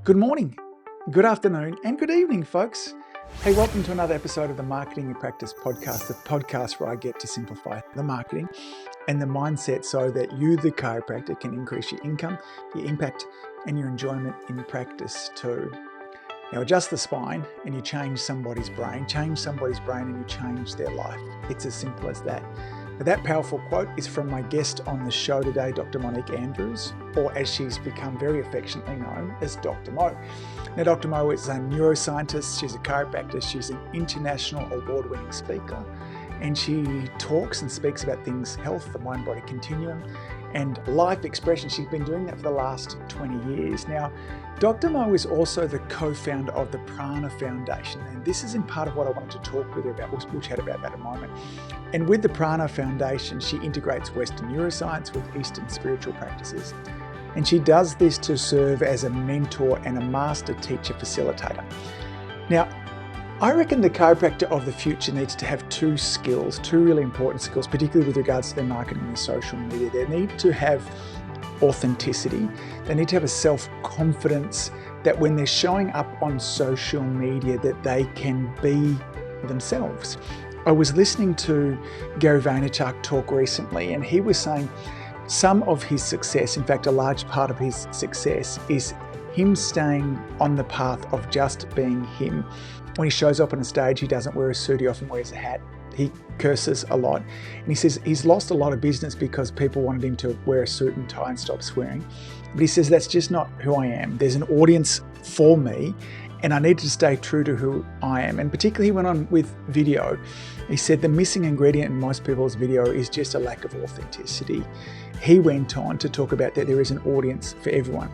Good morning, good afternoon, and good evening, folks. Hey, welcome to another episode of the Marketing Your Practice podcast, the podcast where I get to simplify the marketing and the mindset so that you, the chiropractor, can increase your income, your impact, and your enjoyment in practice too. Now, adjust the spine and you change somebody's brain and you change their life. It's as simple as that. Now, that powerful quote is from my guest on the show today, Dr. Monique Andrews, or as she's become very affectionately known as Dr. Mo. Now, Dr. Mo is a neuroscientist, she's a chiropractor, she's an international award-winning speaker, and she talks and speaks about things health, the mind-body continuum, and life expression. She's been doing that for the last 20 years. Now, Dr. Mo is also the co-founder of the Prana Foundation, and this is in part of what I wanted to talk with her about. We'll chat about that in a moment. And with the Prana Foundation, she integrates Western neuroscience with Eastern spiritual practices. And she does this to serve as a mentor and a master teacher facilitator. Now, I reckon the chiropractor of the future needs to have two really important skills, particularly with regards to their marketing and social media. They need to have authenticity. They need to have a self-confidence that when they're showing up on social media that they can be themselves. I was listening to Gary Vaynerchuk talk recently, and he was saying some of his success, in fact, a large part of his success, is him staying on the path of just being him. When he shows up on a stage, he doesn't wear a suit, he often wears a hat. He curses a lot. And he says he's lost a lot of business because people wanted him to wear a suit and tie and stop swearing. But he says, that's just not who I am. There's an audience for me, and I need to stay true to who I am. And particularly he went on with video. He said the missing ingredient in most people's video is just a lack of authenticity. He went on to talk about that there is an audience for everyone.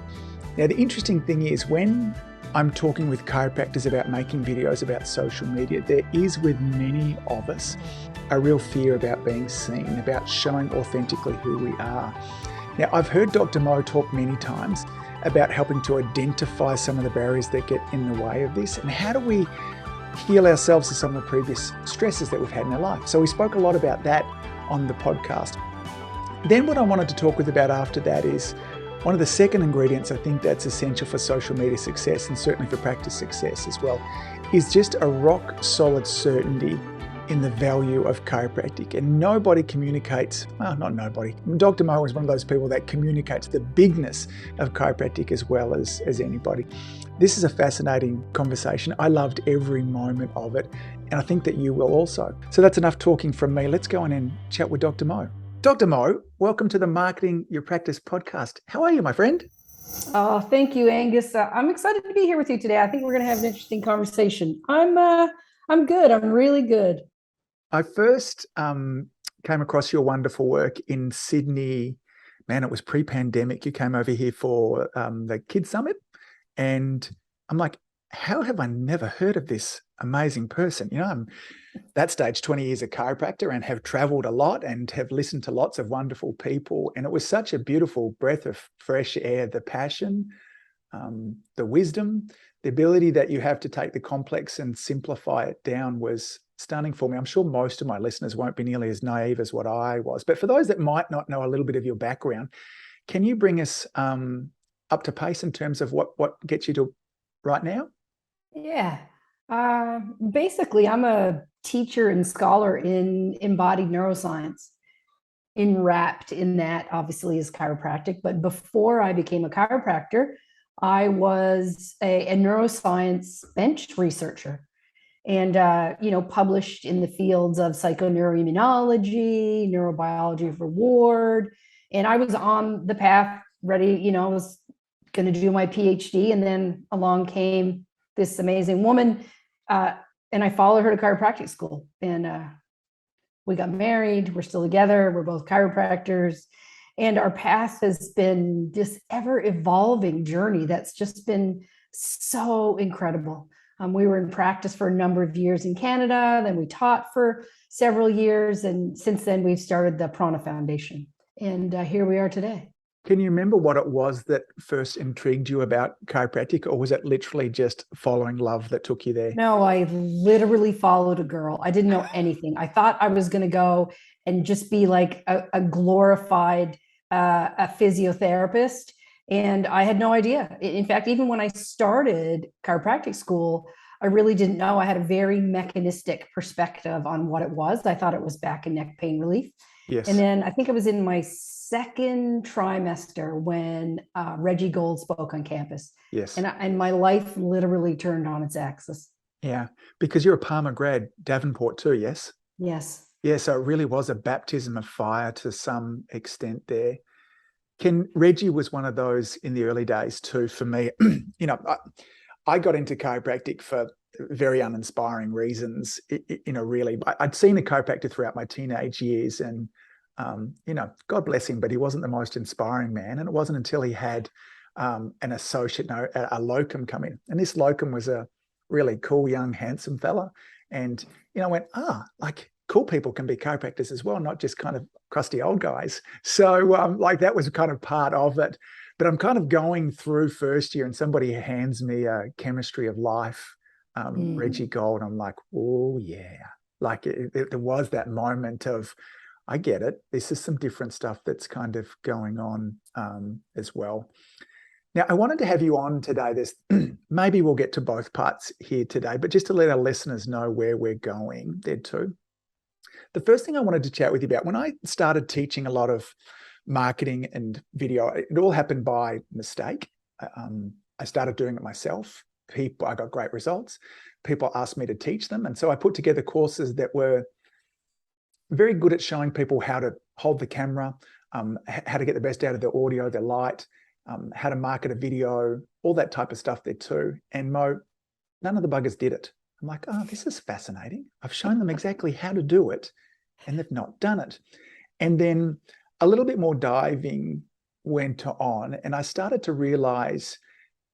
Now, the interesting thing is when I'm talking with chiropractors about making videos about social media, there is with many of us a real fear about being seen, about showing authentically who we are. Now, I've heard Dr. Mo talk many times about helping to identify some of the barriers that get in the way of this, and how do we heal ourselves of some of the previous stresses that we've had in our life. So we spoke a lot about that on the podcast. Then what I wanted to talk with about after that is one of the second ingredients I think that's essential for social media success, and certainly for practice success as well, is just a rock solid certainty in the value of chiropractic. And nobody communicates, well, not nobody. Dr. Mo is one of those people that communicates the bigness of chiropractic as well as anybody. This is a fascinating conversation. I loved every moment of it, and I think that you will also. So that's enough talking from me. Let's go on and chat with Dr. Mo. Dr. Mo, welcome to the Marketing Your Practice podcast. How are you, my friend? Oh, thank you, Angus. I'm excited to be here with you today. I think we're going to have an interesting conversation. I'm good. I'm really good. I first came across your wonderful work in Sydney. Man, it was pre-pandemic. You came over here for the Kids Summit, and I'm like, how have I never heard of this amazing person? You know, I'm that stage 20 years a chiropractor and have traveled a lot and have listened to lots of wonderful people. And it was such a beautiful breath of fresh air, the passion, the wisdom, the ability that you have to take the complex and simplify it down was stunning for me. I'm sure most of my listeners won't be nearly as naive as what I was. But for those that might not know a little bit of your background, can you bring us up to pace in terms of what gets you to right now? Yeah. Basically, I'm a teacher and scholar in embodied neuroscience. Enwrapped in that, obviously, is chiropractic. But before I became a chiropractor, I was a neuroscience bench researcher, and published in the fields of psychoneuroimmunology, neurobiology of reward. And I was on the path, ready. I was going to do my PhD, and then along came this amazing woman, and I followed her to chiropractic school, and we got married. We're still together. We're both chiropractors, and our path has been this ever evolving journey that's just been so incredible. We were in practice for a number of years in Canada, then we taught for several years, and since then we've started the Prana Foundation, and here we are today. Can you remember what it was that first intrigued you about chiropractic, or was it literally just following love that took you there? No, I literally followed a girl. I didn't know anything. I thought I was going to go and just be like a glorified a physiotherapist. And I had no idea. In fact, even when I started chiropractic school, I really didn't know. I had a very mechanistic perspective on what it was. I thought it was back and neck pain relief. And Yes. then I think it was in my second trimester when Reggie Gold spoke on campus. Yes. And my life literally turned on its axis. Yeah. Because you're a Palmer grad, Davenport too, yes? Yes. Yeah. So it really was a baptism of fire to some extent there. Reggie was one of those in the early days too, for me. I got into chiropractic for very uninspiring reasons. Really, I'd seen a chiropractor throughout my teenage years, and God bless him, but he wasn't the most inspiring man. And it wasn't until he had an associate, a locum come in, and this locum was a really cool, young, handsome fella, and I went, like cool people can be chiropractors as well, not just kind of crusty old guys. So that was kind of part of it. But I'm kind of going through first year and somebody hands me a chemistry of life, Reggie Gold. I'm like, oh yeah. Like there was that moment of, I get it. This is some different stuff that's kind of going on as well. Now, I wanted to have you on today. Maybe we'll get to both parts here today, but just to let our listeners know where we're going there too. The first thing I wanted to chat with you about, when I started teaching a lot of marketing and video, it all happened by mistake. I started doing it myself. I got great results. People asked me to teach them. And so I put together courses that were very good at showing people how to hold the camera, how to get the best out of their audio, their light, how to market a video, all that type of stuff there too. And Mo, none of the buggers did it. I'm like, oh, this is fascinating. I've shown them exactly how to do it, and they've not done it. And then a little bit more diving went on, and I started to realize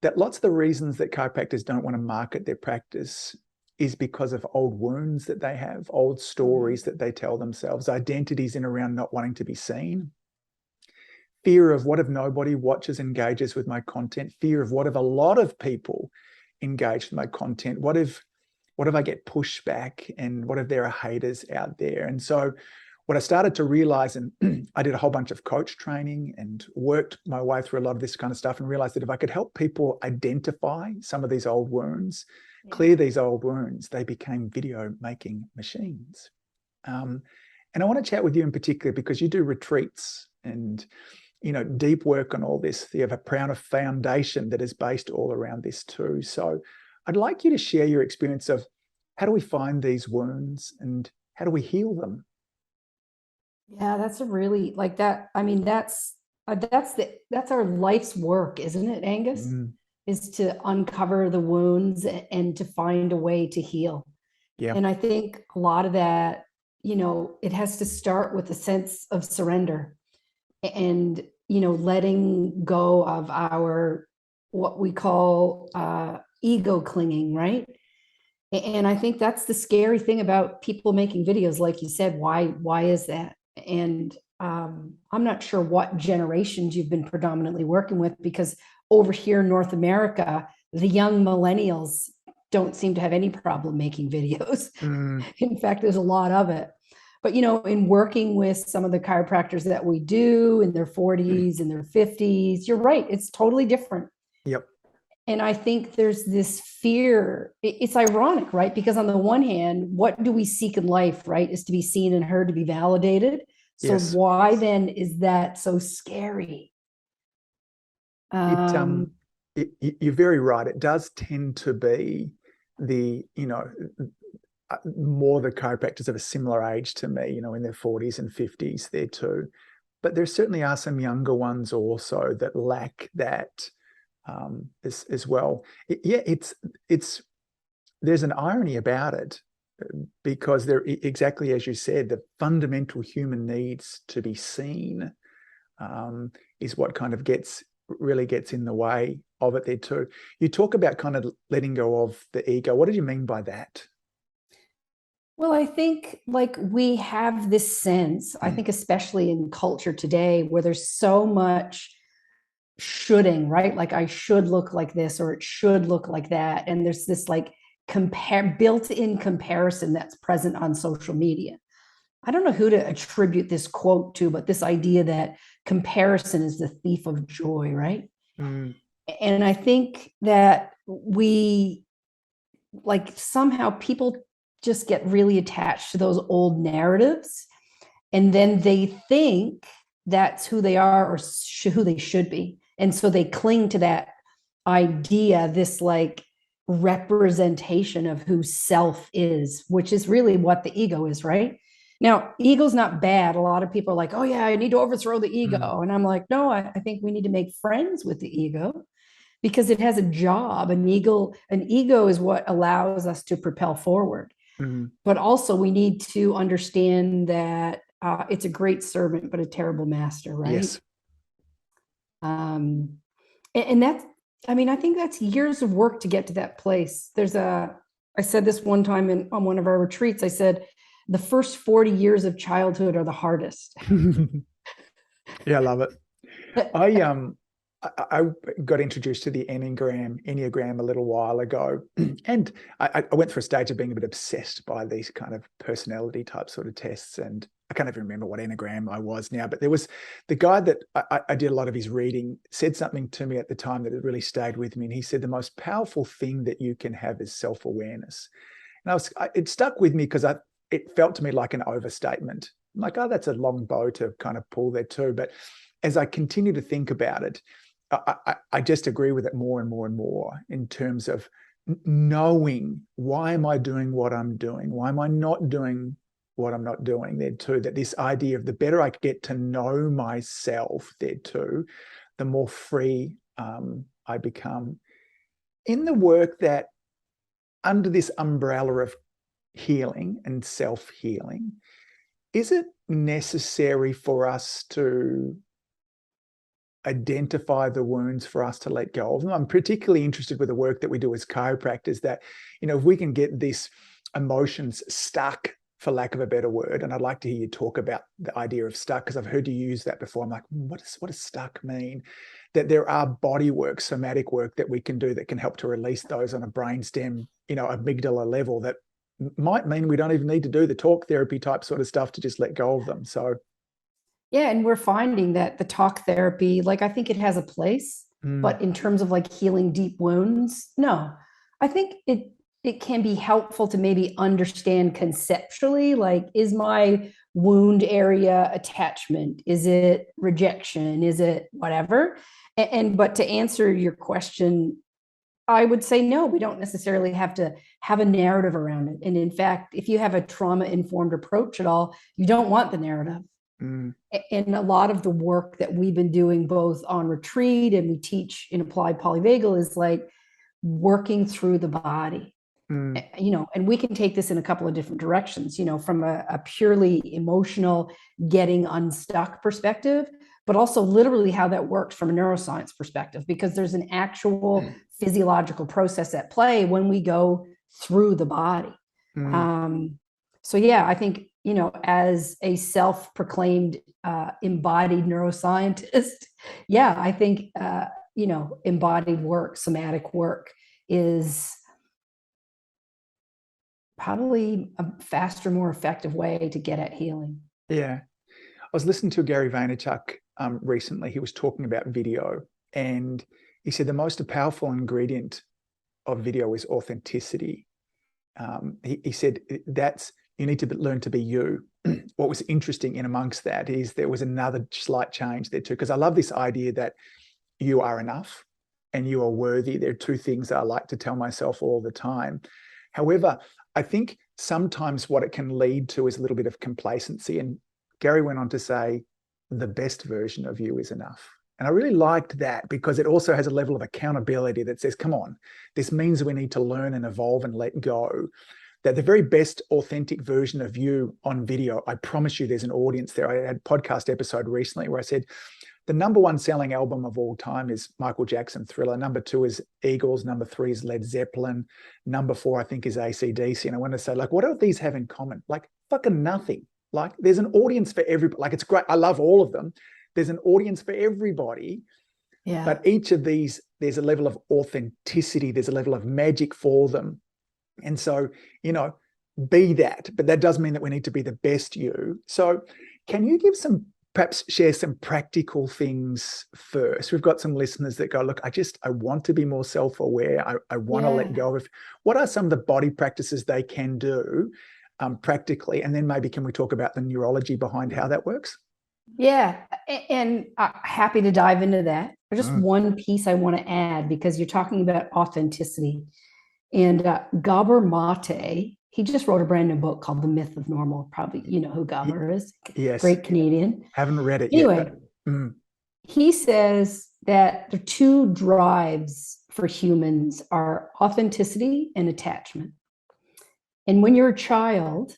that lots of the reasons that chiropractors don't want to market their practice is because of old wounds that they have, old stories that they tell themselves, identities in around not wanting to be seen, fear of what if nobody watches, engages with my content, fear of what if a lot of people engage with my content, what if I get pushback, and what if there are haters out there? And so what I started to realize, and I did a whole bunch of coach training and worked my way through a lot of this kind of stuff, and realized that if I could help people identify some of these old wounds, clear these old wounds, they became video making machines. And I want to chat with you in particular because you do retreats and deep work on all this. You have a proud foundation that is based all around this too. So I'd like you to share your experience of how do we find these wounds and how do we heal them? Yeah, that's a really like that. I mean, that's our life's work, isn't it, Angus? Is to uncover the wounds and to find a way to heal. Yeah. And I think a lot of that, it has to start with a sense of surrender and, letting go of our, what we call ego clinging, right? And I think that's the scary thing about people making videos. Like you said, why is that? And I'm not sure what generations you've been predominantly working with, because over here in North America, the young millennials don't seem to have any problem making videos. In fact, there's a lot of it. But, in working with some of the chiropractors that we do in their 40s and their 50s, you're right. It's totally different. Yep. And I think there's this fear. It's ironic, right? Because on the one hand, what do we seek in life, right? Is to be seen and heard, to be validated. So Yes. why then is that so scary? You're very right. It does tend to be the, more the chiropractors of a similar age to me, in their 40s and 50s there too. But there certainly are some younger ones also that lack that as well. There's an irony about it, because there, exactly as you said, the fundamental human needs to be seen is what kind of really gets in the way of it there too. You talk about kind of letting go of the ego. What did you mean by that? Well, I think we have this sense, I think especially in culture today, where there's so much shoulding, right? Like I should look like this, or it should look like that. And there's this built-in comparison that's present on social media. I don't know who to attribute this quote to, but this idea that comparison is the thief of joy, right? Mm. And I think that we, like, somehow people just get really attached to those old narratives, and then they think that's who they are, or who they should be. And so they cling to that idea, this like representation of who self is, which is really what the ego is, right? Now, ego's not bad. A lot of people are like, oh yeah, I need to overthrow the ego. And I'm like, no, I think we need to make friends with the ego, because it has a job. An ego is what allows us to propel forward. Mm. But also we need to understand that it's a great servant, but a terrible master, right? Yes. And that's, I mean, I think that's years of work to get to that place. I said this one time on one of our retreats, I said, the first 40 years of childhood are the hardest. Yeah, I love it. I got introduced to the Enneagram a little while ago, and I went through a stage of being a bit obsessed by these kind of personality type sort of tests, and I can't even remember what Enneagram I was now, but there was the guy that I did a lot of his reading said something to me at the time that had really stayed with me, and he said the most powerful thing that you can have is self-awareness. And it stuck with me because it felt to me like an overstatement. I'm like, oh, that's a long bow to kind of pull there too. But as I continue to think about it, I just agree with it more and more and more in terms of knowing, why am I doing what I'm doing? Why am I not doing what I'm not doing there too? That this idea of the better I get to know myself there too, the more free I become. In the work that under this umbrella of healing and self-healing, is it necessary for us to identify the wounds for us to let go of them? I'm particularly interested with the work that we do as chiropractors, that, if we can get these emotions stuck, for lack of a better word, and I'd like to hear you talk about the idea of stuck, because I've heard you use that before. I'm like, what does stuck mean? That there are body work, somatic work that we can do that can help to release those on a brainstem, amygdala level, that might mean we don't even need to do the talk therapy type sort of stuff to just let go of them. So yeah, and we're finding that the talk therapy, like, I think it has a place, but in terms of like healing deep wounds, no. I think it can be helpful to maybe understand conceptually, like, is my wound area attachment? Is it rejection? Is it whatever? But to answer your question, I would say no, we don't necessarily have to have a narrative around it. And in fact, if you have a trauma-informed approach at all, you don't want the narrative. And a lot of the work that we've been doing both on retreat and we teach in applied polyvagal is like working through the body. And we can take this in a couple of different directions, from a purely emotional getting unstuck perspective, but also literally how that works from a neuroscience perspective, because there's an actual physiological process at play when we go through the body. So yeah, I think, as a self-proclaimed embodied neuroscientist, yeah, I think, embodied work, somatic work is probably a faster, more effective way to get at healing. Yeah. I was listening to Gary Vaynerchuk recently. He was talking about video, and he said the most powerful ingredient of video is authenticity. He said you need to learn to be you. What was interesting in amongst that is there was another slight change there too, because I love this idea that you are enough and you are worthy. There are two things that I like to tell myself all the time. However, I think sometimes what it can lead to is a little bit of complacency. And Gary went on to say, the best version of you is enough. And I really liked that, because it also has a level of accountability that says, come on, this means we need to learn and evolve and let go. That the very best authentic version of you on video, I promise you there's an audience there. I had a podcast episode recently where I said, the number one selling album of all time is Michael Jackson, Thriller. Number 2 is Eagles. Number 3 is Led Zeppelin. Number 4, I think, is AC/DC. And I want to say, like, what do these have in common? Like, fucking nothing. Like, there's an audience for everybody. Like, it's great. I love all of them. There's an audience for everybody. Yeah. But each of these, there's a level of authenticity. There's a level of magic for them. And so, be that. But that does mean that we need to be the best you. So can you give some perhaps share some practical things first. We've got some listeners that go, look, I want to be more self-aware. I want to let go of. What are some of the body practices they can do practically? And then maybe can we talk about the neurology behind how that works? Yeah. And happy to dive into that. There's just one piece I want to add, because you're talking about authenticity. And Gabor Mate, he just wrote a brand new book called The Myth of Normal. Probably, you know who Gabor is. Yes. Great Canadian. Haven't read it anyway, yet. He says that the two drives for humans are authenticity and attachment. And when you're a child,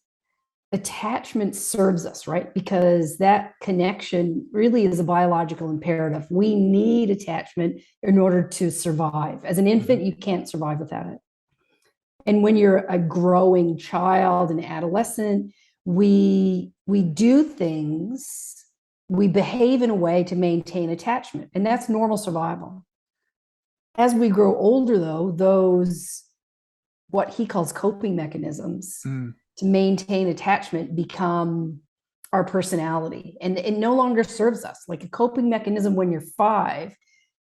attachment serves us, right? Because that connection really is a biological imperative. We need attachment in order to survive. As an infant, you can't survive without it. And when you're a growing child and adolescent, we do things, we behave in a way to maintain attachment, and that's normal survival. As we grow older, though, those, what he calls coping mechanisms to maintain attachment, become our personality, and it no longer serves us. Like, a coping mechanism when you're 5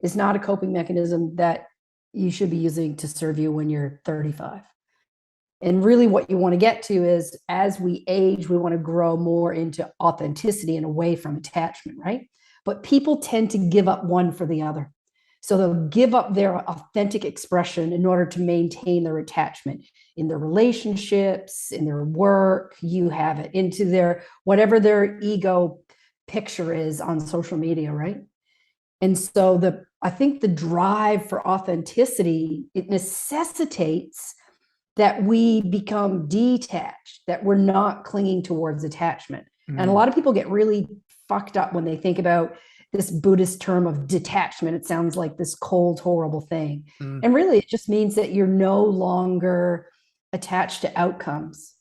is not a coping mechanism that you should be using to serve you when you're 35. And really what you want to get to is, as we age, we want to grow more into authenticity and away from attachment, right? But people tend to give up one for the other. So they'll give up their authentic expression in order to maintain their attachment in their relationships, in their work, you have it, into their, whatever their ego picture is on social media, right? And so I think the drive for authenticity, it necessitates that we become detached, that we're not clinging towards attachment. And a lot of people get really fucked up when they think about this Buddhist term of detachment. It sounds like this cold, horrible thing. And really, it just means that you're no longer attached to outcomes.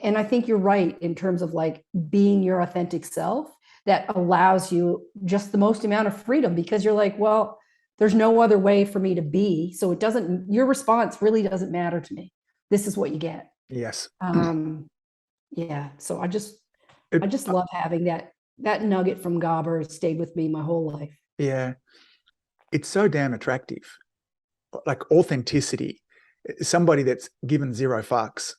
And I think you're right in terms of like being your authentic self, that allows you just the most amount of freedom, because you're like, well, there's no other way for me to be. So your response really doesn't matter to me. This is what you get. Yes. Yeah. So I just love having that nugget from Gabor. It stayed with me my whole life. Yeah. It's so damn attractive. Like authenticity, somebody that's given zero fucks,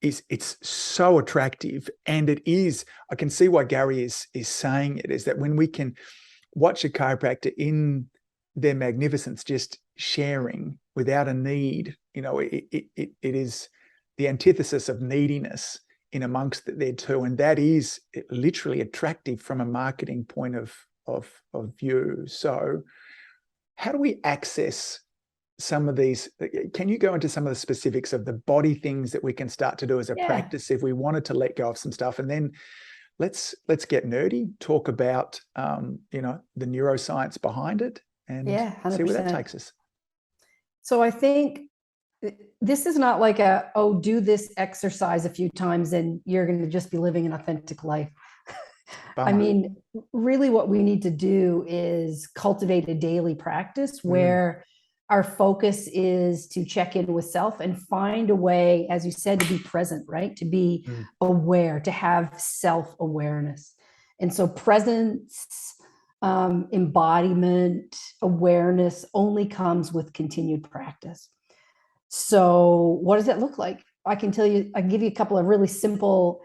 it's so attractive. And it is, I can see why Gary is saying it, is that when we can watch a chiropractor in their magnificence, just sharing without a need, it is the antithesis of neediness in amongst their two. And that is literally attractive from a marketing point of view. So how do we access some of these? Can you go into some of the specifics of the body things that we can start to do as a practice if we wanted to let go of some stuff? And then let's get nerdy, talk about the neuroscience behind it, and see where that takes us. So I think this is not like do this exercise a few times and you're going to just be living an authentic life. I mean, really what we need to do is cultivate a daily practice where our focus is to check in with self and find a way, as you said, to be present, right? To be aware, to have self-awareness. And so presence, embodiment, awareness only comes with continued practice. So what does that look like? I can give you a couple of really simple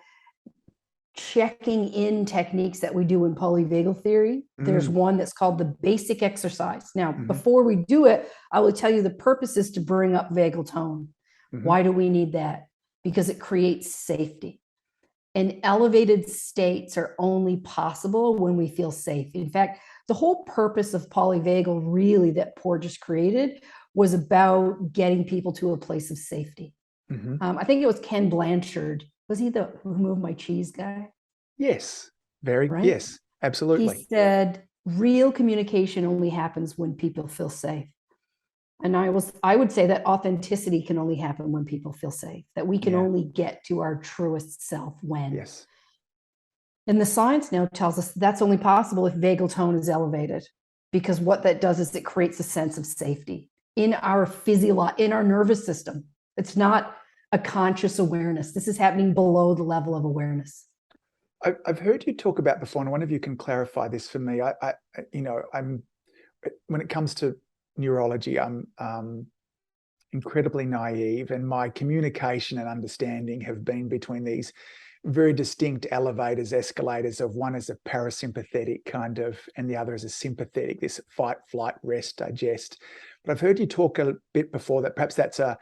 checking in techniques that we do in polyvagal theory. There's one that's called the basic exercise. Now, before we do it, I will tell you the purpose is to bring up vagal tone. Why do we need that? Because it creates safety. And elevated states are only possible when we feel safe. In fact, the whole purpose of polyvagal, really, that Porges created, was about getting people to a place of safety. I think it was Ken Blanchard. Was he the Who Moved My Cheese guy? Yes. Right? Yes, absolutely. He said, real communication only happens when people feel safe. And I would say that authenticity can only happen when people feel safe, that we can only get to our truest self when. Yes. And the science now tells us that's only possible if vagal tone is elevated, because what that does is it creates a sense of safety in our in our nervous system. It's not a conscious awareness. This is happening below the level of awareness. I've heard you talk about before, and one of you can clarify this for me. I'm when it comes to neurology, I'm incredibly naive, and my communication and understanding have been between these very distinct elevators, escalators of one is a parasympathetic kind of, and the other is a sympathetic, this fight, flight, rest, digest. But I've heard you talk a bit before that perhaps that's an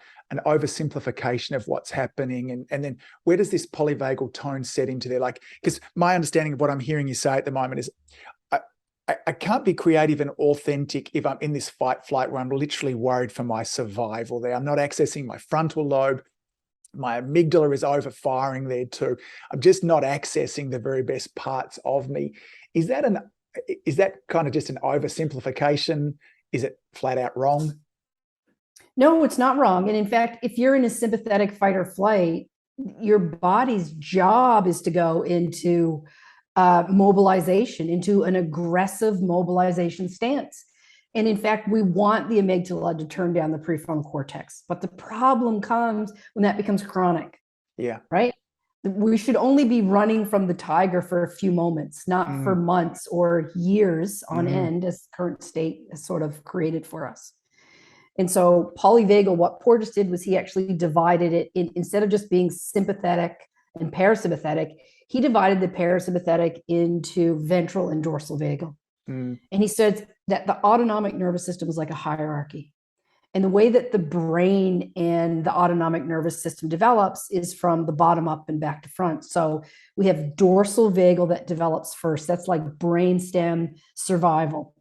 oversimplification of what's happening. And then where does this polyvagal tone set into there? Like, because my understanding of what I'm hearing you say at the moment is I can't be creative and authentic if I'm in this fight flight where I'm literally worried for my survival there. I'm not accessing my frontal lobe. My amygdala is overfiring there too. I'm just not accessing the very best parts of me. Is that kind of just an oversimplification? Is it flat out wrong? No, it's not wrong. And in fact, if you're in a sympathetic fight or flight, your body's job is to go into mobilization, into an aggressive mobilization stance. And in fact, we want the amygdala to turn down the prefrontal cortex. But the problem comes when that becomes chronic. Yeah. Right? We should only be running from the tiger for a few moments, not for months or years on end, as current state is sort of created for us. And so polyvagal, what Porges did was he actually divided it instead of just being sympathetic and parasympathetic, he divided the parasympathetic into ventral and dorsal vagal. And he said that the autonomic nervous system is like a hierarchy. And the way that the brain and the autonomic nervous system develops is from the bottom up and back to front. So we have dorsal vagal that develops first. That's like brainstem survival.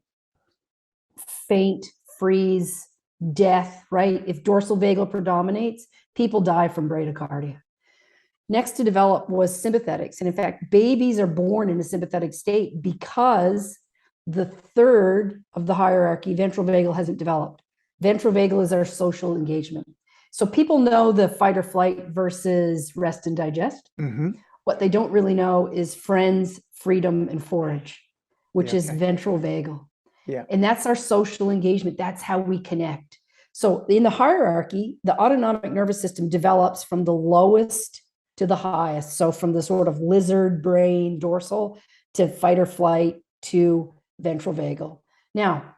Faint, freeze, death, right? If dorsal vagal predominates, people die from bradycardia. Next to develop was sympathetics. And in fact, babies are born in a sympathetic state because the third of the hierarchy, ventral vagal, hasn't developed. Ventral vagal is our social engagement. So people know the fight or flight versus rest and digest. What they don't really know is friends, freedom, and forage, which is ventral vagal. Yeah. And that's our social engagement. That's how we connect. So in the hierarchy, the autonomic nervous system develops from the lowest to the highest. So from the sort of lizard brain dorsal to fight or flight to ventral vagal. Now,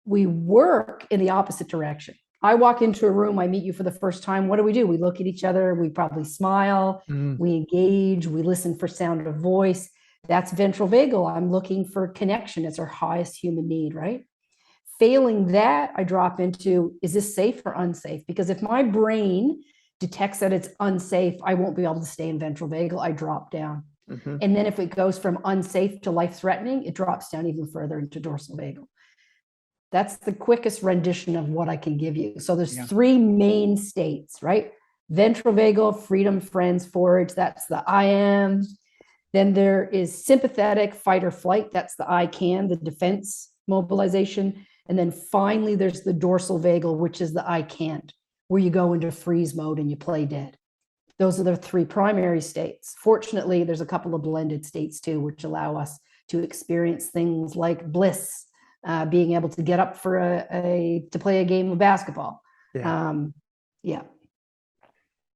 we work in the opposite direction. I walk into a room, I meet you for the first time. What do? We look at each other, we probably smile, we engage, we listen for sound of voice. That's ventral vagal. I'm looking for connection. It's our highest human need, right? Failing that, I drop into, is this safe or unsafe? Because if my brain detects that it's unsafe, I won't be able to stay in ventral vagal. I drop down. And then if it goes from unsafe to life-threatening, it drops down even further into dorsal vagal. That's the quickest rendition of what I can give you. So there's three main states, right? Ventral vagal, freedom, friends, forage. That's the I am. Then there is sympathetic, fight or flight. That's the I can, the defense mobilization. And then finally, there's the dorsal vagal, which is the I can't, where you go into freeze mode and you play dead. Those are the three primary states. Fortunately, there's a couple of blended states too, which allow us to experience things like bliss, being able to get up for to play a game of basketball. And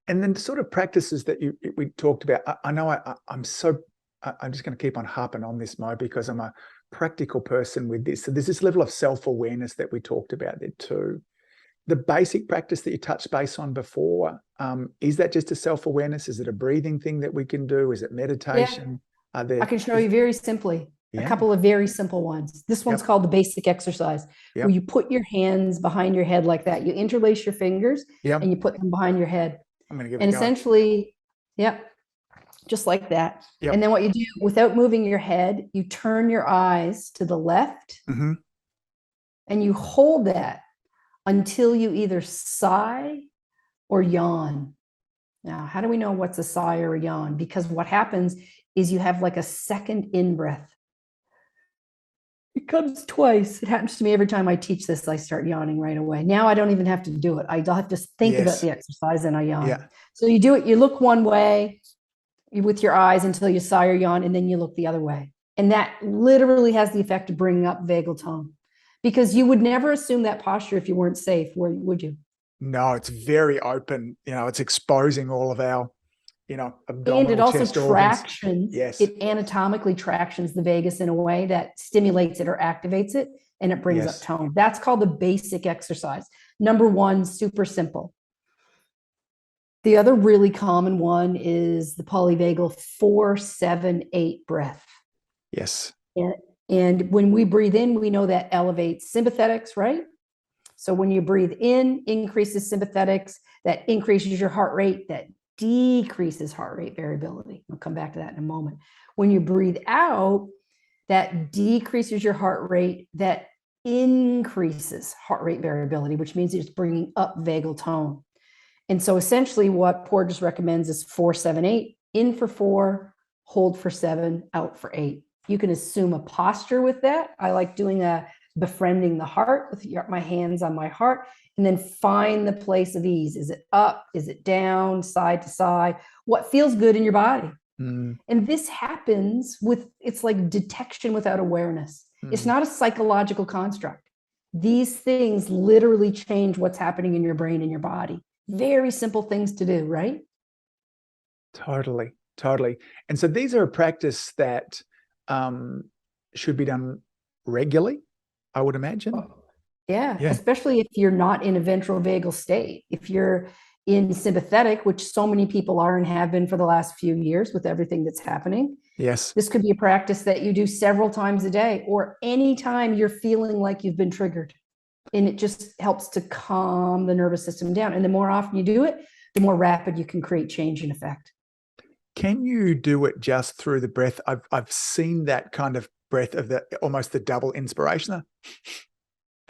then the sort of practices that we talked about, I know I'm just going to keep on harping on this, Mo, because I'm a practical person with this. So there's this level of self-awareness that we talked about there too. The basic practice that you touched base on before, is that just a self-awareness? Is it a breathing thing that we can do? Is it meditation? I can show you very simply. A couple of very simple ones. This one's called the basic exercise, where you put your hands behind your head like that. You interlace your fingers and you put them behind your head. I'm going to give it and a go. Essentially, just like that. And then what you do, without moving your head, you turn your eyes to the left and you hold that until you either sigh or yawn. Now, how do we know what's a sigh or a yawn? Because what happens is you have like a second in-breath. It comes twice. It happens to me every time I teach this. I start yawning right away. Now I don't even have to do it. I'll have to think about the exercise and I yawn. So you do it. You look one way with your eyes until you sigh or yawn, and then you look the other way. And that literally has the effect of bringing up vagal tone, because you would never assume that posture if you weren't safe, would you? No, it's very open. It's exposing all of our And it abdominal, also chest organs. it anatomically tractions the vagus in a way that stimulates it or activates it, and it brings up tone. That's called the basic exercise. Number one, super simple. The other really common one is the polyvagal 4-7-8 breath. Yes. And when we breathe in, we know that elevates sympathetics, right? So when you breathe in, increases sympathetics, that increases your heart rate, that decreases heart rate variability. I'll come back to that in a moment. When you breathe out, that decreases your heart rate, that increases heart rate variability, which means it's bringing up vagal tone. And so essentially what Porges recommends is 4-7-8, in for 4, hold for 7, out for 8. You can assume a posture with that. I like doing a befriending the heart with my hands on my heart, and then find the place of ease. Is it up? Is it down? Side to side? What feels good in your body? And this happens it's like detection without awareness. It's not a psychological construct. These things literally change what's happening in your brain and your body. Very simple things to do, right? Totally. And so these are a practice that should be done regularly, I would imagine. Yeah, especially if you're not in a ventral vagal state. If you're in sympathetic, which so many people are and have been for the last few years with everything that's happening. Yes. This could be a practice that you do several times a day, or anytime you're feeling like you've been triggered. And it just helps to calm the nervous system down. And the more often you do it, the more rapid you can create change and effect. Can you do it just through the breath? I've seen that kind of breath of almost the double inspiration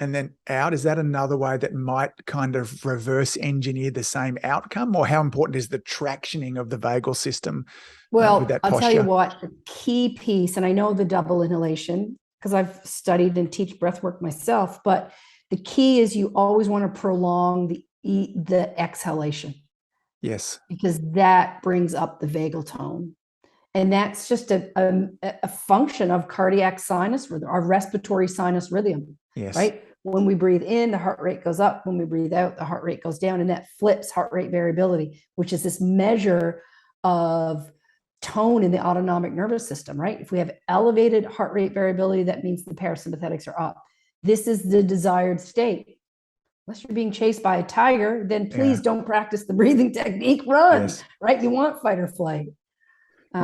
and then out. Is that another way that might kind of reverse engineer the same outcome? Or how important is the tractioning of the vagal system? Well, with that I'll posture? tell you what, the key piece, and I know the double inhalation because I've studied and teach breath work myself, but the key is you always want to prolong the exhalation. Yes. Because that brings up the vagal tone. And that's just a function of cardiac sinus rhythm, our respiratory sinus rhythm, right? When we breathe in, the heart rate goes up. When we breathe out, the heart rate goes down. And that flips heart rate variability, which is this measure of tone in the autonomic nervous system, right? If we have elevated heart rate variability, that means the parasympathetics are up. This is the desired state. Unless you're being chased by a tiger, then please don't practice the breathing technique, run, right? You want fight or flight.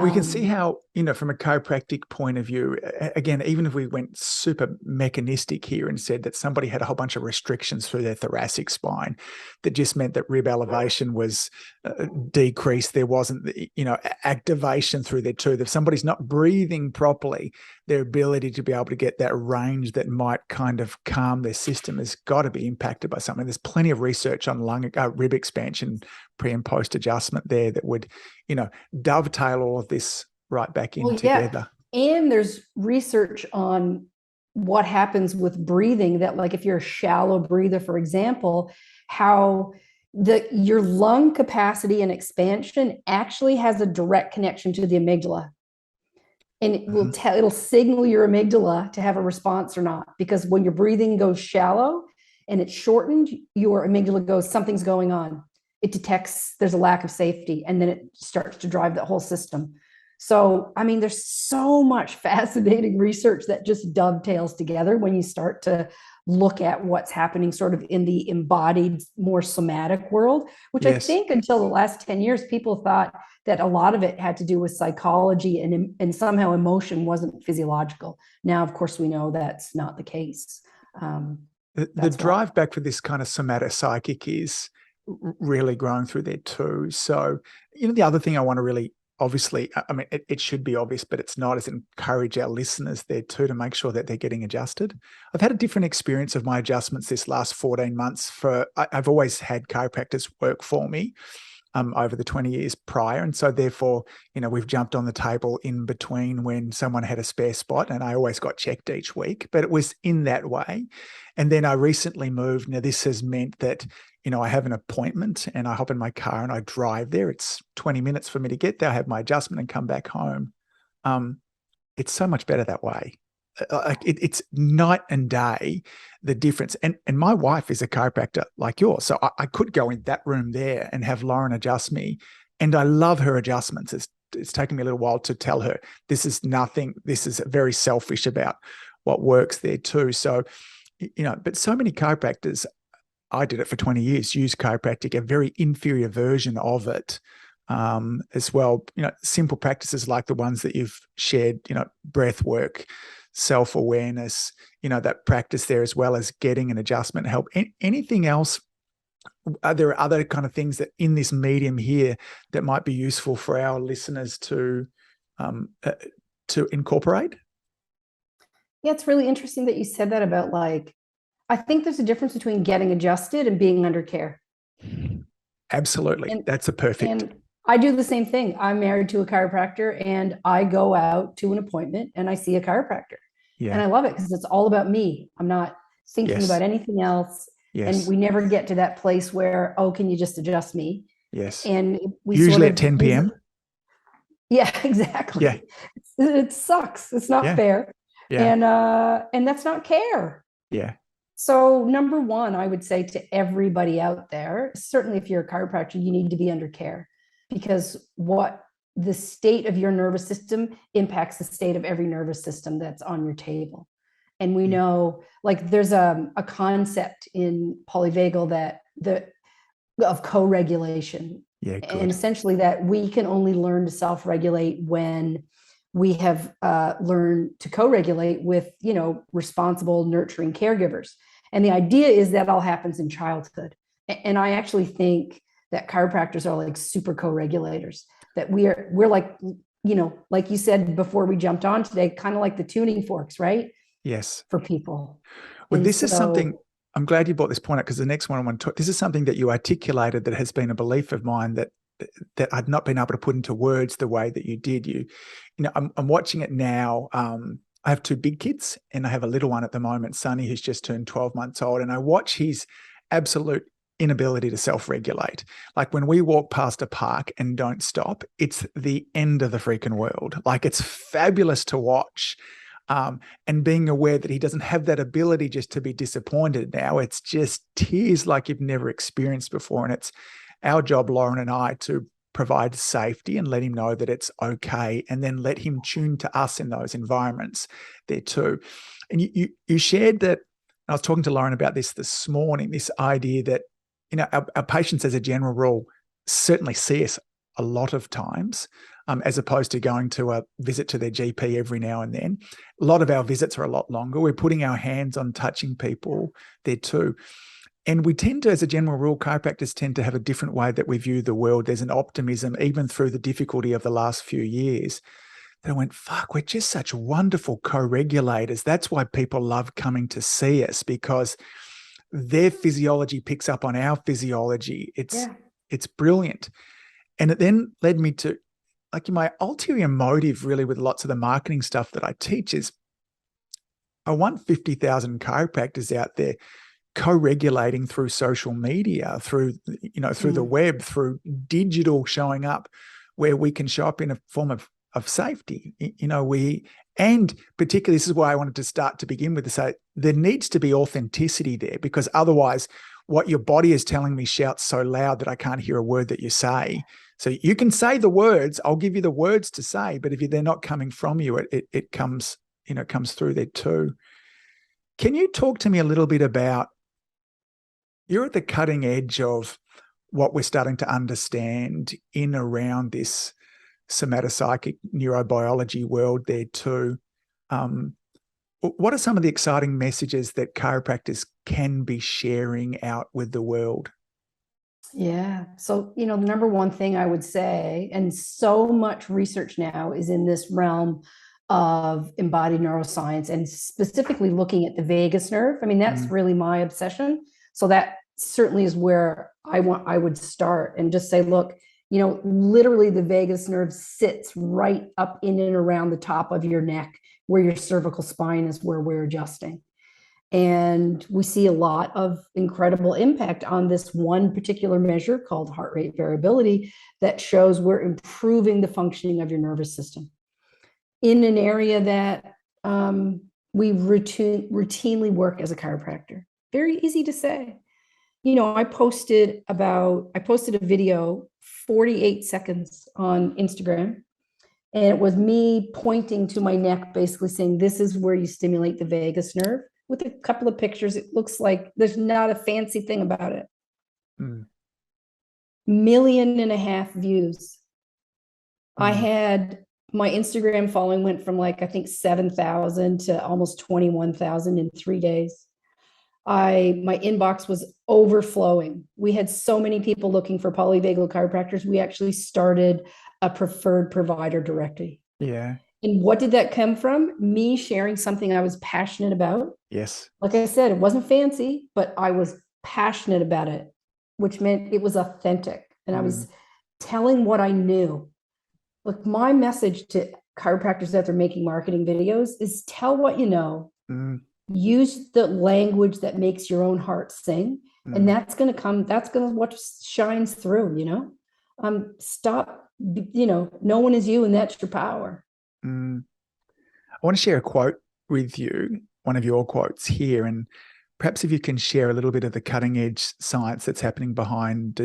We can see how, from a chiropractic point of view, again, even if we went super mechanistic here and said that somebody had a whole bunch of restrictions through their thoracic spine, that just meant that rib elevation was decreased. There wasn't, activation through their tooth. If somebody's not breathing properly, their ability to be able to get that range that might kind of calm their system has got to be impacted by something. There's plenty of research on rib expansion, pre and post adjustment there that would, dovetail all of this right back in together. And there's research on what happens with breathing, that like if you're a shallow breather, for example, how your lung capacity and expansion actually has a direct connection to the amygdala. And it will it'll signal your amygdala to have a response or not. Because when your breathing goes shallow and it's shortened, your amygdala goes, something's going on. It detects there's a lack of safety, and then it starts to drive the whole system. So, I mean, there's so much fascinating research that just dovetails together when you start to look at what's happening sort of in the embodied, more somatic world, which I think until the last 10 years, people thought that a lot of it had to do with psychology and somehow emotion wasn't physiological. Now, of course, we know that's not the case. The drive back for this kind of somatopsychic is really growing through there too. So, the other thing I want to really, obviously, I mean, it should be obvious, but it's not, is encourage our listeners there too to make sure that they're getting adjusted. I've had a different experience of my adjustments this last 14 months. I've always had chiropractors work for me over the 20 years prior. And so therefore, we've jumped on the table in between when someone had a spare spot, and I always got checked each week, but it was in that way. And then I recently moved. Now this has meant that, I have an appointment and I hop in my car and I drive there. It's 20 minutes for me to get there. I have my adjustment and come back home. It's so much better that way. It's night and day, the difference. And my wife is a chiropractor like yours. So I could go in that room there and have Lauren adjust me And I love her adjustments. It's taken me a little while to tell her this is very selfish about what works there too. So, but so many chiropractors, I did it for 20 years, use chiropractic, a very inferior version of it as well. Simple practices like the ones that you've shared, breath work, self-awareness, that practice there, as well as getting an adjustment help. Anything else? Are there other kind of things that in this medium here that might be useful for our listeners to incorporate? Yeah, it's really interesting that you said that about I think there's a difference between getting adjusted and being under care. Absolutely. That's a perfect. And I do the same thing. I'm married to a chiropractor, and I go out to an appointment and I see a chiropractor. Yeah. And I love it because it's all about me. I'm not thinking about anything else. Yes. And we never get to that place where, can you just adjust me? Yes. And we usually at 10 p.m. Yeah, exactly. Yeah. It sucks. It's not fair. Yeah. And that's not care. Yeah. So number one, I would say to everybody out there, certainly if you're a chiropractor, you need to be under care, because the state of your nervous system impacts the state of every nervous system that's on your table. And we know, there's a concept in polyvagal of co-regulation. Yeah, good. And essentially that we can only learn to self-regulate when we have learned to co-regulate with, responsible, nurturing caregivers. And the idea is that all happens in childhood. And I actually think that chiropractors are super co-regulators, that we're like you said before we jumped on today, kind of like the tuning forks, right? Yes. For people. Well, this is something, I'm glad you brought this point up, because the next one I want to talk, this is something that you articulated that has been a belief of mine that I'd not been able to put into words the way that you did. I'm watching it now. I have two big kids and I have a little one at the moment, Sonny, who's just turned 12 months old. And I watch his absolute inability to self-regulate. Like when we walk past a park and don't stop, it's the end of the freaking world. It's fabulous to watch. And being aware that he doesn't have that ability just to be disappointed now. It's just tears like you've never experienced before. And it's our job, Lauren and I, to provide safety and let him know that it's okay, and then let him tune to us in those environments there too. And you shared that, I was talking to Lauren about this morning, this idea that, our patients as a general rule certainly see us a lot of times, as opposed to going to a visit to their GP every now and then. A lot of our visits are a lot longer. We're putting our hands on touching people there too. And we tend to, as a general rule, chiropractors tend to have a different way that we view the world. There's an optimism, even through the difficulty of the last few years, that I went, fuck, we're just such wonderful co-regulators. That's why people love coming to see us, because their physiology picks up on our physiology. It's brilliant. And it then led me to, my ulterior motive really with lots of the marketing stuff that I teach is I want 50,000 chiropractors out there co-regulating through social media, through the web, through digital showing up, where we can show up in a form of safety. And particularly, this is why I wanted to start to begin with, to say there needs to be authenticity there, because otherwise what your body is telling me shouts so loud that I can't hear a word that you say. So you can say the words, I'll give you the words to say, but if they're not coming from you, it comes through there too. Can you talk to me a little bit about, you're at the cutting edge of what we're starting to understand in around this somatopsychic neurobiology world there too. What are some of the exciting messages that chiropractors can be sharing out with the world? Yeah. So, the number one thing I would say, and so much research now is in this realm of embodied neuroscience, and specifically looking at the vagus nerve. That's really my obsession. So that certainly is where I would start and just say, look, literally the vagus nerve sits right up in and around the top of your neck, where your cervical spine is, where we're adjusting. And we see a lot of incredible impact on this one particular measure called heart rate variability that shows we're improving the functioning of your nervous system in an area that we routinely work as a chiropractor. Very easy to say. I posted a video, 48 seconds on Instagram, and it was me pointing to my neck, basically saying, this is where you stimulate the vagus nerve, with a couple of pictures. It looks like there's not a fancy thing about it. 1.5 million views. I had my Instagram following went from I think 7,000 to almost 21,000 in 3 days. My inbox was overflowing. We had so many people looking for polyvagal chiropractors. We actually started a preferred provider directory. Yeah. And what did that come from? Me sharing something I was passionate about. Yes. Like I said, it wasn't fancy, but I was passionate about it, which meant it was authentic. And I was telling what I knew. Look, my message to chiropractors that are making marketing videos is tell what you know. Use the language that makes your own heart sing. And that's going to what shines through, stop, no one is you, and that's your power. I want to share a quote with you, one of your quotes here, and perhaps if you can share a little bit of the cutting edge science that's happening behind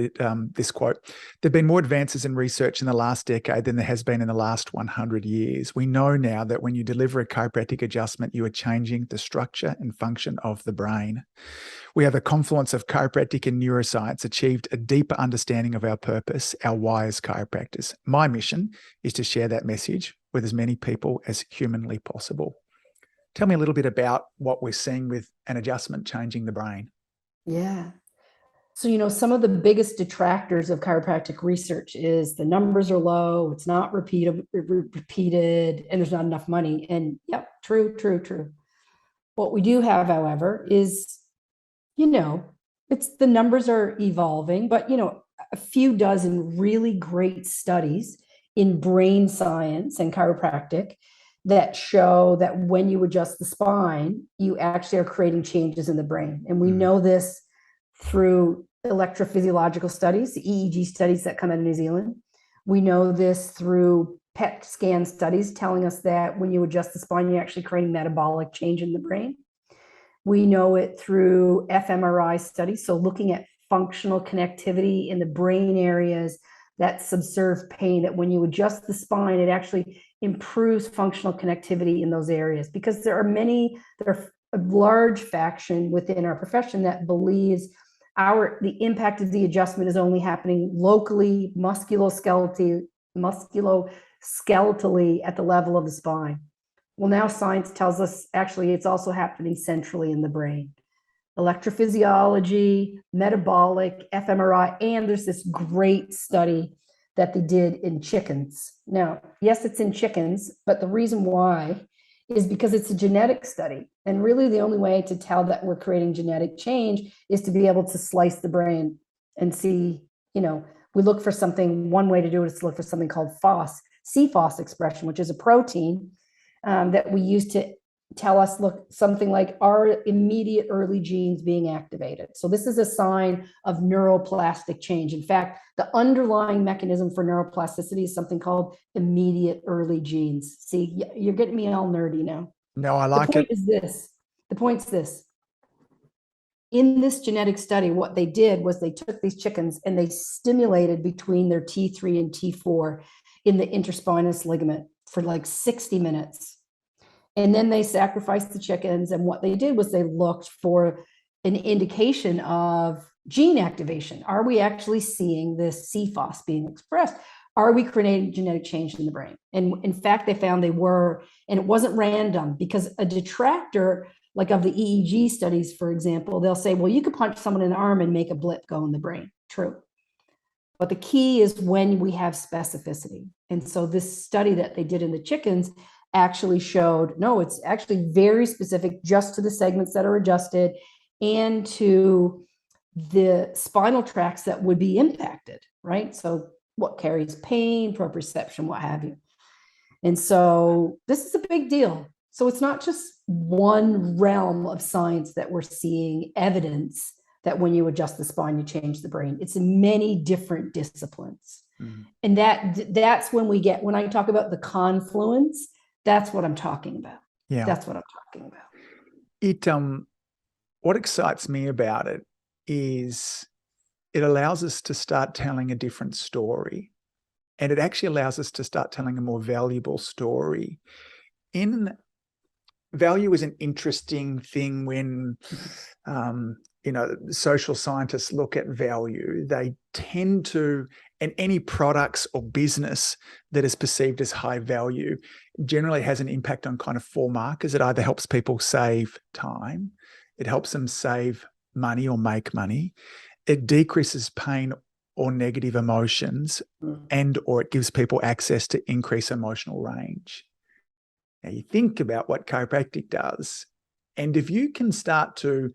this quote. There have been more advances in research in the last decade than there has been in the last 100 years. We know now that when you deliver a chiropractic adjustment, you are changing the structure and function of the brain. We have the confluence of chiropractic and neuroscience achieved a deeper understanding of our purpose, our why as chiropractors. My mission is to share that message with as many people as humanly possible. Tell me a little bit about what we're seeing with an adjustment changing the brain. Yeah. So, some of the biggest detractors of chiropractic research is the numbers are low, it's not repeated, and there's not enough money. And yep, true. What we do have, however, is, it's the numbers are evolving, but, a few dozen really great studies in brain science and chiropractic that show that when you adjust the spine, you actually are creating changes in the brain. And we know this through electrophysiological studies, the EEG studies that come out of New Zealand. We know this through PET scan studies telling us that when you adjust the spine, you're actually creating metabolic change in the brain. We know it through fMRI studies, so looking at functional connectivity in the brain areas that subserve pain, that when you adjust the spine, it actually improves functional connectivity in those areas. Because there are a large faction within our profession that believes the impact of the adjustment is only happening locally, musculoskeletally at the level of the spine. Well, now science tells us actually it's also happening centrally in the brain. Electrophysiology, metabolic, fMRI, and there's this great study that they did in chickens. Now, yes, it's in chickens, but the reason why is because it's a genetic study. And really the only way to tell that we're creating genetic change is to be able to slice the brain and see, we look for something. One way to do it is to look for something called CFOS expression, which is a protein that we use to tell us, something like, are immediate early genes being activated? So this is a sign of neuroplastic change. In fact, the underlying mechanism for neuroplasticity is something called immediate early genes. See, you're getting me all nerdy now. No, I like it. The point's this. In this genetic study, what they did was they took these chickens and they stimulated between their T3 and T4 in the interspinous ligament for 60 minutes. And then they sacrificed the chickens. And what they did was they looked for an indication of gene activation. Are we actually seeing this CFOS being expressed? Are we creating genetic change in the brain? And in fact, they found they were, and it wasn't random, because a detractor, of the EEG studies, for example, they'll say, well, you could punch someone in the arm and make a blip go in the brain. True. But the key is when we have specificity. And so this study that they did in the chickens actually showed, no, it's actually very specific just to the segments that are adjusted and to the spinal tracts that would be impacted, right? So what carries pain, proprioception, what have you. And so this is a big deal. So it's not just one realm of science that we're seeing evidence that when you adjust the spine, you change the brain. It's in many different disciplines. And that's when I talk about the confluence, that's what I'm talking about. Yeah. That's what I'm talking about. What excites me about it is it allows us to start telling a different story. And it actually allows us to start telling a more valuable story. Value is an interesting thing when, social scientists look at value. They tend to, and any products or business that is perceived as high value generally has an impact on kind of 4 markers. It either helps people save time, it helps them save money or make money, it decreases pain or negative emotions, or it gives people access to increase emotional range. Now you think about what chiropractic does, and if you can start to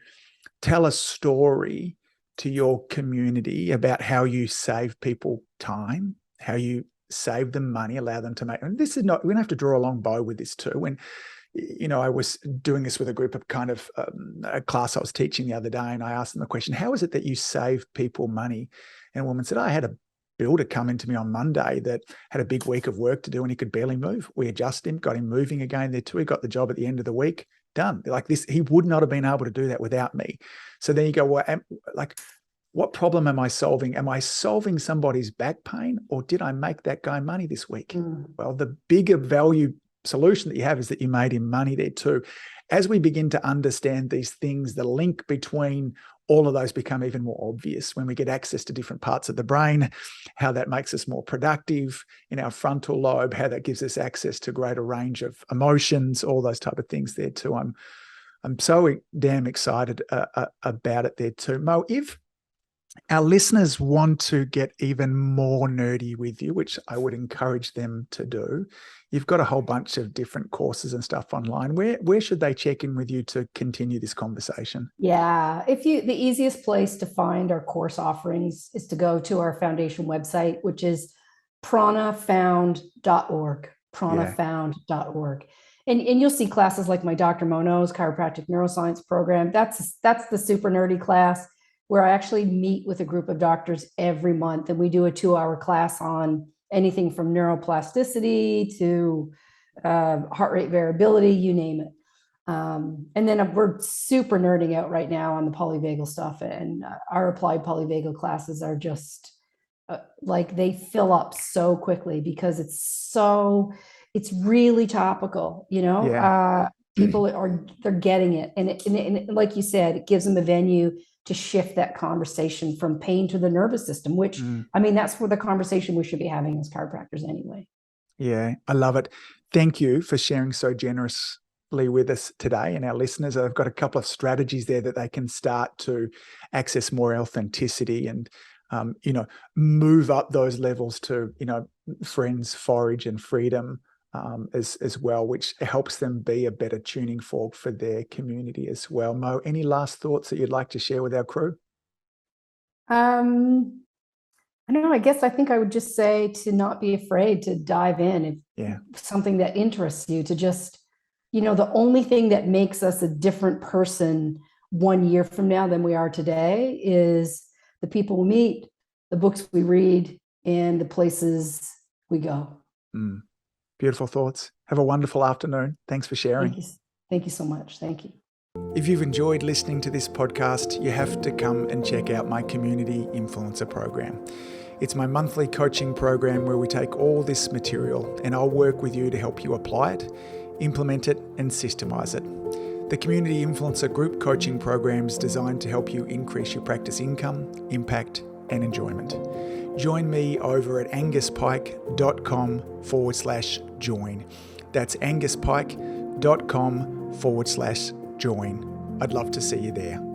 tell a story to your community about how you save people time, how you save them money, allow them to make, and this is not, we don't have to draw a long bow with this too. When, I was doing this with a group of kind of a class I was teaching the other day, and I asked them the question, how is it that you save people money? And a woman said, I had a builder come into me on Monday that had a big week of work to do and he could barely move. We adjusted him, got him moving again there too. He got the job at the end of the week, done. Like this, he would not have been able to do that without me. So then you go, well, what problem am I solving? Am I solving somebody's back pain, or did I make that guy money this week? Well, the bigger value solution that you have is that you made him money there too. As we begin to understand these things, the link between all of those become even more obvious when we get access to different parts of the brain, how that makes us more productive in our frontal lobe, how that gives us access to greater range of emotions, all those type of things there too. I'm so damn excited about it there too. Mo, if our listeners want to get even more nerdy with you, which I would encourage them to do, you've got a whole bunch of different courses and stuff online. Where should they check in with you to continue this conversation? Yeah, the easiest place to find our course offerings is to go to our foundation website, which is pranafound.org, pranafound.org. And you'll see classes like my Dr. Mono's chiropractic neuroscience program. That's the super nerdy class where I actually meet with a group of doctors every month, and we do a 2-hour class on anything from neuroplasticity to heart rate variability, you name it. And then we're super nerding out right now on the polyvagal stuff, and our applied polyvagal classes are just they fill up so quickly because it's really topical, Yeah. People they're getting it. And like you said, it gives them a venue to shift that conversation from pain to the nervous system, which, that's where the conversation we should be having as chiropractors anyway. Yeah, I love it. Thank you for sharing so generously with us today and our listeners. I've got a couple of strategies there that they can start to access more authenticity and, move up those levels to, friends, forage and freedom as well, which helps them be a better tuning fork for their community as well. Mo, any last thoughts that you'd like to share with our crew? I don't know. I guess I think I would just say to not be afraid to dive in if something that interests you, to just, the only thing that makes us a different person 1 year from now than we are today is the people we meet, the books we read, and the places we go. Beautiful thoughts. Have a wonderful afternoon. Thanks for sharing. Thank you so much. Thank you. If you've enjoyed listening to this podcast, you have to come and check out my Community Influencer program. It's my monthly coaching program where we take all this material and I'll work with you to help you apply it, implement it, and systemize it. The Community Influencer Group Coaching Program is designed to help you increase your practice income, impact, and enjoyment. Join me over at anguspyke.com/join. That's anguspyke.com/join. I'd love to see you there.